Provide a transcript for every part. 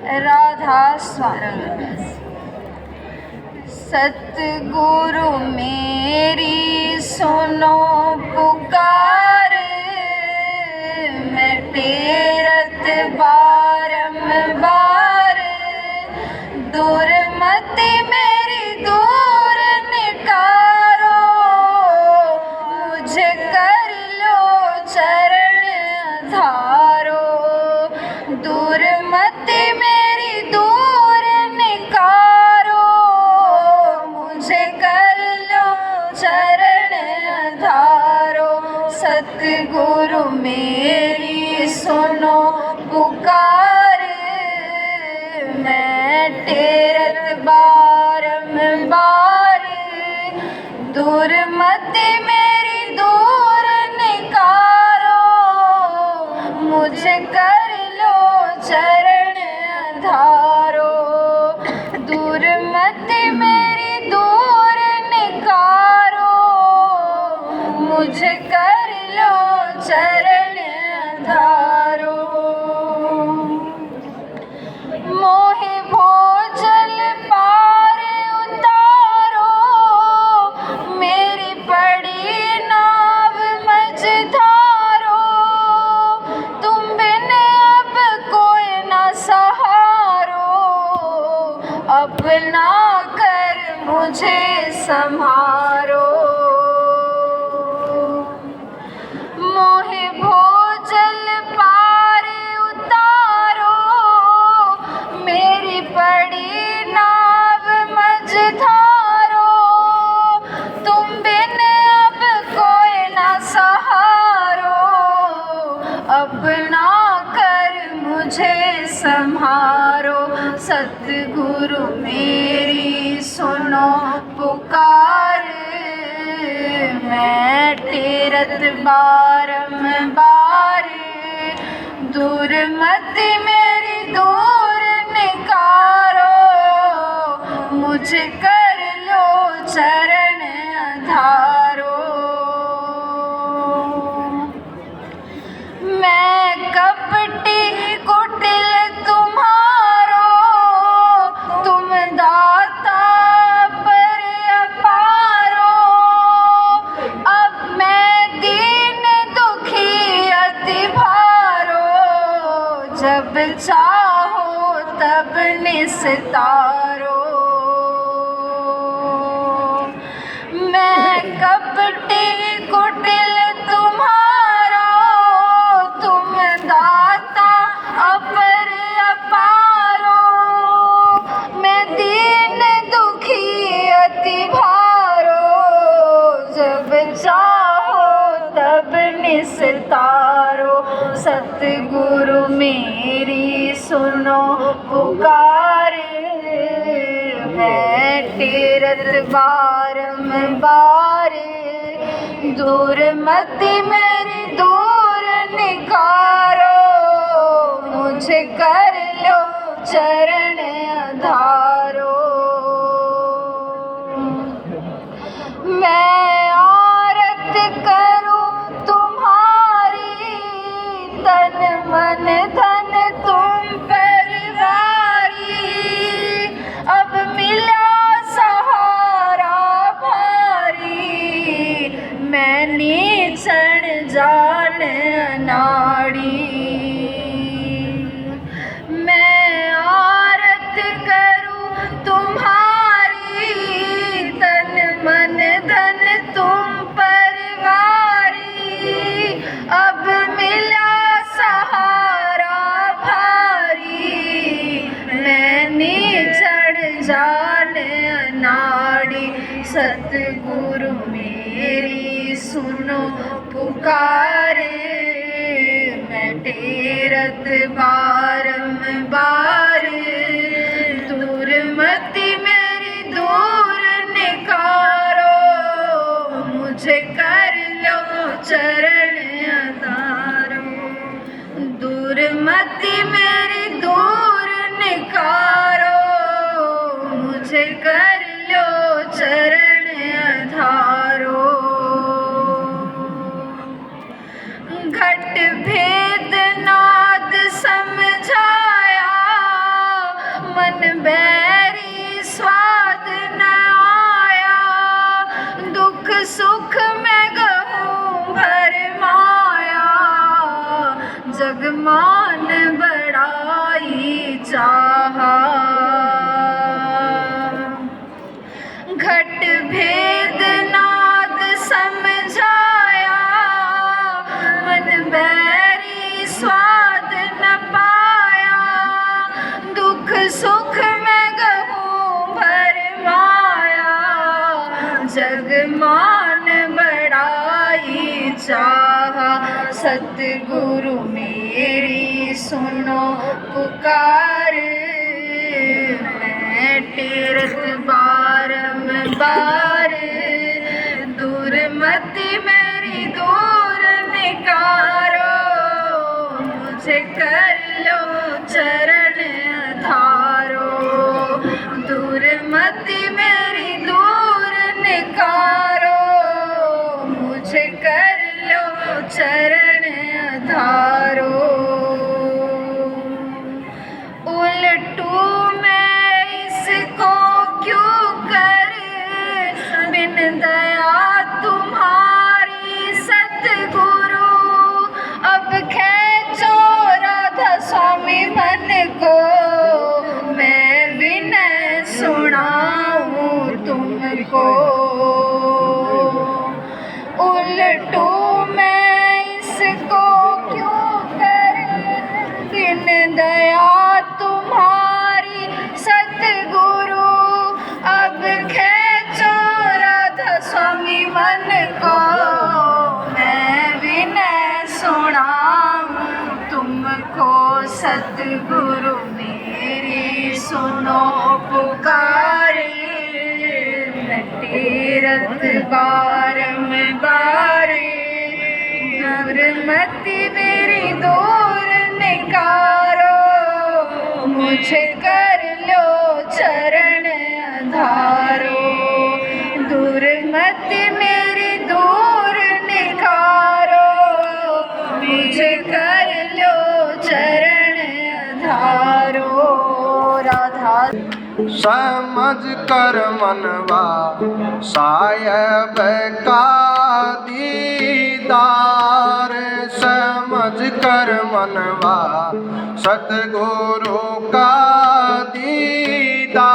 राधा स्वामी। सतगुरु मेरी सुनो पुकार, मैं टेरत बारंबार। दुर्मति मेरी दूर निकारो, मुझे कर लो चरण आधारो। दुर्मति मेरी दूर निकारो, मुझे कर लो चरण आधारो। सतगुरु मेरी सुनो पुकार, मैं टेरत बारंबार। दुर्मति मेरी दूर निकारो, मुझे कर लो चरण आधारो। दुर्मति मेरी दूर निकारो, मुझे कर लो चरण आधारो। मोहे भोजल पार उतारो, मेरी पड़ी नाव मझधारो। तुम बिन अब कोई न सहारो, अपना कर मुझे संहारो। मोहे भोजल पार उतारो, मेरी पड़ी नाव मझधारो। तुम बिन अब कोई न सहारो, अपना कर मुझे संहारो। सतगुरु मेरी सुनो पुकार, मैं टेरत बारंबार। दुर्मति मेरी दूर निकारो, मुझे कर लो चरण आधारो। मैं कपटी कुटिल तुम्हारो, तुम दाता पर अपारो। अब मैं दीन दुखी अति भारो, जब चाहो तब निस्तारो। मैं कपटी कुटिल तुम्हारो, तुम दाता अपर अपारो। मैं दीन दुखी अति भारो, जब चाहो तब निस्तारो। सतगुरु मेरी सुनो पुकार, मैं टेरत बारंबार। दुर्मति मेरी दूर निकारो, मुझे कर लो चरण आधारो। मैं आरत करूं तुम्हारी, तन मन धन तुम परिवारी। अब मिला सहारा भारी, मैं नीचण जान नाड़ी। मैं आरत करूं तुम्हारी, तन मन धन तुम परिवारी। अब मिला सहारा भारी, मैं नीचड़ जान नाड़ी। सतगुरु मेरी सुनो पुकार, मैं टेरत बारंबार। दुर्मति मेरी दूर निकारो, मुझे कर लो चरण आधारो। दुर्मति मेरी दूर निकारो, मुझे कर लो चरण आधारो। घट भेद नाद समझा सतगुरु मेरी सुनो पुकार। मैं तीरथ बारंबार, दुर्मति मेरी दूर निकारो। मुझे कर लो चरण आधारो, दुर्मति मेरी दूर निकारो। मुझे कर लो चरण आधारो। उलटू मैं इसको क्यों कर, बिन दया तुम्हारी सतगुरु। अब खींचो राधा स्वामी मन को, मैं विनय सुनाऊं तुमको। उलटू मैं इसको क्यों कर, बिन दया तुम्हारी सतगुरु। अब खींचो राधा स्वामी मन को, मैं विनय सुनाऊं तुमको। सतगुरु मेरी सुनो पुकारे। मैं तीरथ बारंबार, दुर्मति मेरी दूर निकारो। मुझे कर लो चरण आधारो, दुर्मति मेरी दूर निकारो। मुझे कर लो चरण आधारो। राधा समझ कर मनवा सायब का दीदार। समझ कर मनवा सतगुरु का दीदार।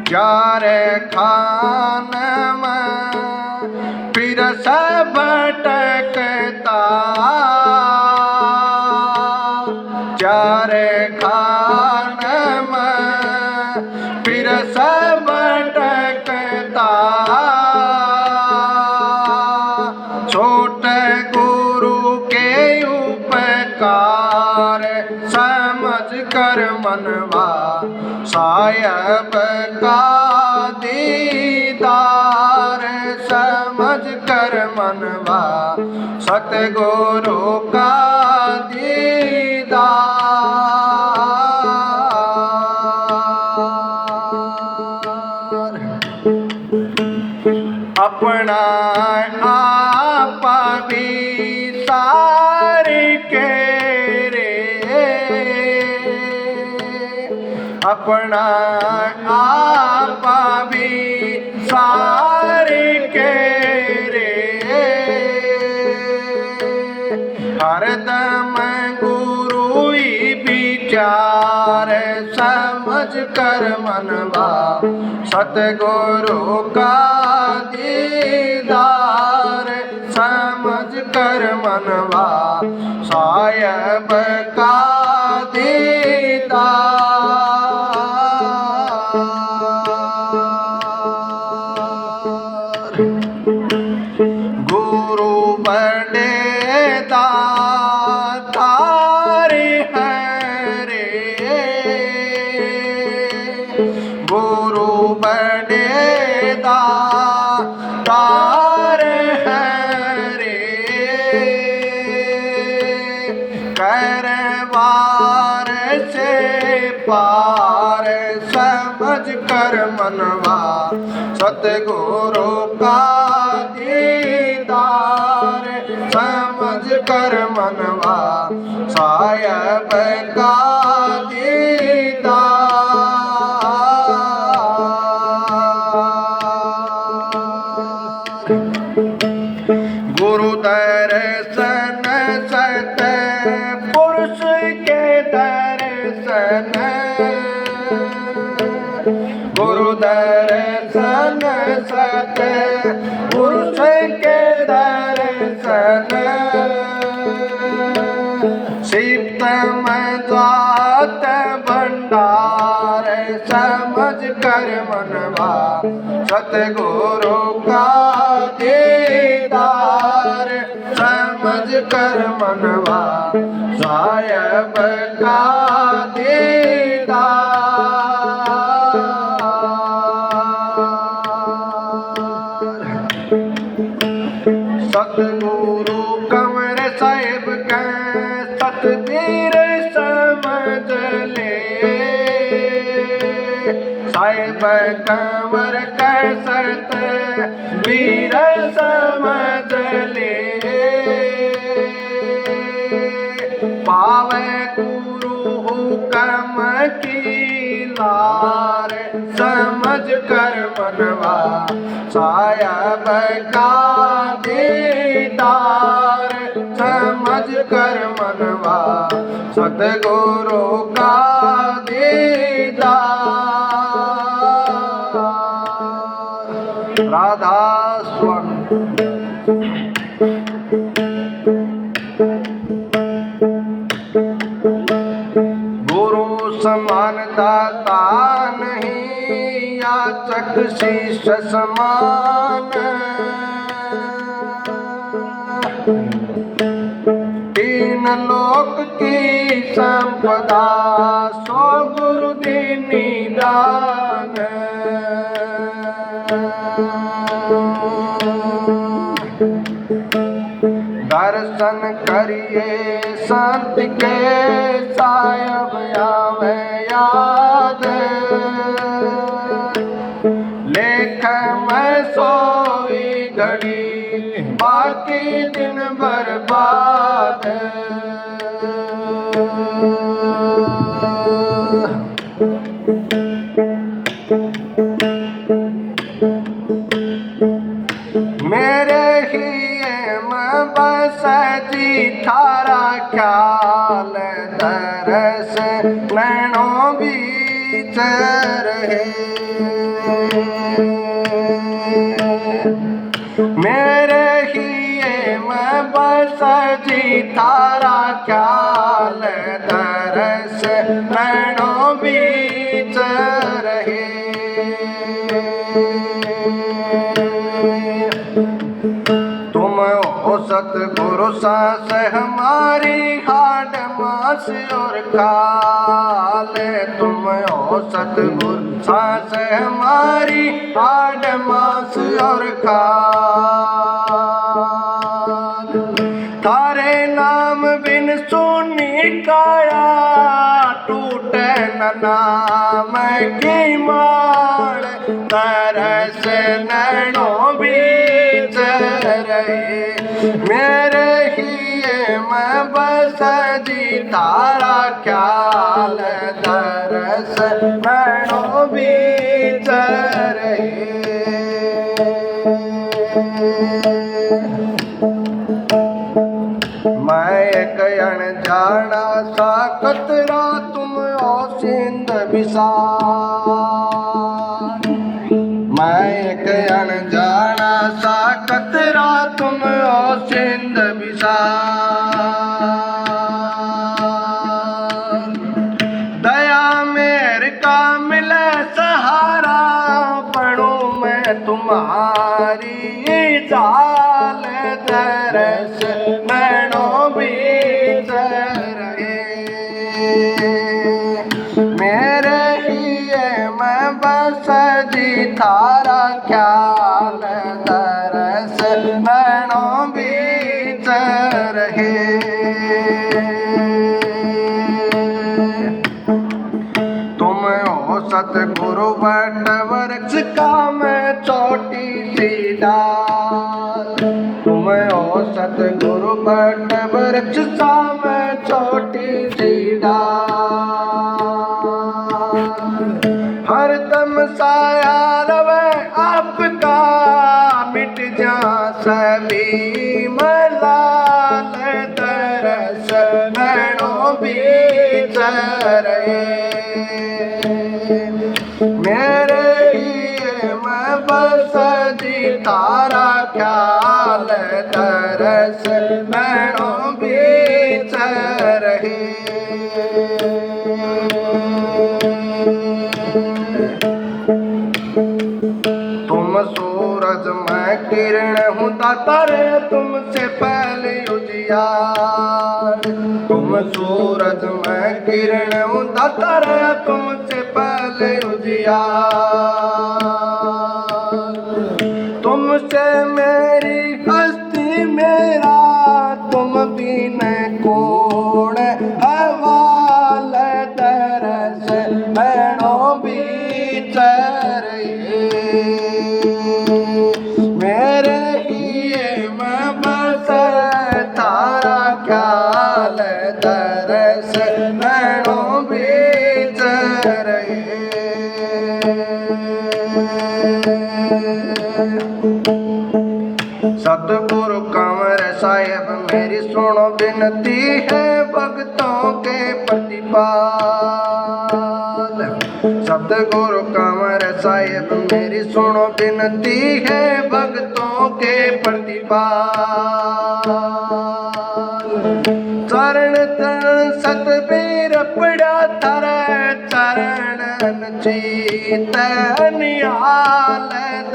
चारे खान में फिर से भटकता, चारे खान में फिर से भटकता। छोटे गुरु के उपकार समझ कर मनवा सायब का दीदार। समझ कर मनवा सतगुरु का दीदार। अपना आप भी सार के रे, अपना आप भी सार के रे। हरदम गुरु ही विचार समझ कर मनवा सतगुरु का दीदार। समझ कर मनवा सायब का दीदार। गुरु बड़े दातार हैं रे, गुरु बड़े दातार हैं रे। करवार से पार समझ कर मनवा सतगुरु का दीदार। समझ कर मनवा सायब का दीदार। गुरु दर्शन सत पुरुष के दर्शन, गुरु दर्शन सत पुरुष के दर्शन। सिप्त में जात भंडार समझ कर मनवा दीदार समझ कर मनवा साहिब का दीदार। सतगुरु कमर साहिब का तकदीर समझ ले, साहिब कंवर का सतबीर समझ ले, पावे गुरु हुक्म की लार समझ कर मनवा साहिब का दीदार समझ कर मनवा सतगुरु का दीदार। राधा स्वामी। गुरु समान दाता नहीं याचक शीश समान, तीन लोक की संपदा सो गुरु दीनी दान। दर्शन करिए संत के साहिब आवे याद, लेख में सोई घड़ी बाकी दिन बर्बाद। मेरे ही बस जी थारा ख्याल तरस नैनों बीच रहे, मेरे ही बस जी थारा ख्याल तरस नैनों बीच रहे। तुम हो सतगुरु सांस हमारी हाड मास और खाल, तुम हो सतगुरु सांस हमारी हाड मास और खाल। थारे नाम बिन सुनी काया टूटे न नाम की माल, तरस नैनों बीच रहे। मेरे ही मैं बस जी तारा ख्याल तरस नैनों बीच रहे। मैं एक अनजाना सा कतरा तुम हो सिंध विशाल, मैं एक अनजाना सा कतरा तुम हो सिंध विशाल। दया मेर का मिले सहारा पढ़ूं मैं तुम्हारी जाल, तरस नैनों बीच रहे। मेरे लिए मैं बस जी थारा ख्याल तरस नैनों बीच रहे। तुम हो सतगुरु बट वृक्ष का मैं चोटी सी डाल, तुम हो सतगुरु बट वृक्ष का मैं चोटी सी डाल। हरदम साया रवे आपका मिट जा सभी मलाल, तरस नैनों बीच रहे। मेरे लिए मैं बस जी तारा ख्याल तरस नैनों बीच रहे। तुम सूरज मैं किरण हूँ दाता रे तुमसे पहले उजियार। तुम सूरज मैं किरण हूँ दाता रे तुमसे पहले उजियार। तुमसे मेरी हस्ती मेरा तुम बिन कौन हवाल तरस मैनों बीच रहे। मेरे लिए मैं बस तारा ख्याल तरस मैनों बीच रहे। सतगुरु कंवर साहिब मेरी सुनो विनती है भक्तों के प्रतिपाल। सतगुरु कंवर साहिब मेरी सुनो विनती है भक्तों के प्रतिपाल। चरण तरण सतबीर पड़ा थर चरण चैतन्याल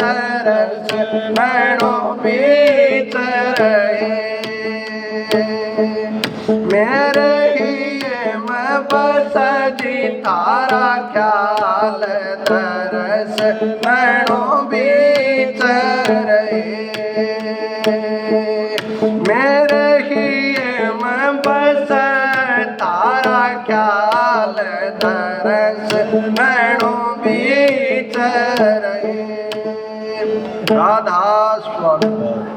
दरस मैनों बीच रहे। मेरे लिए मैं बस जी तारा ख्याल तरस मैनों बीच रहे। मेरे लिए मैं बस तारा ख्याल तरस मैनों बीच रहे। राधा स्वामी।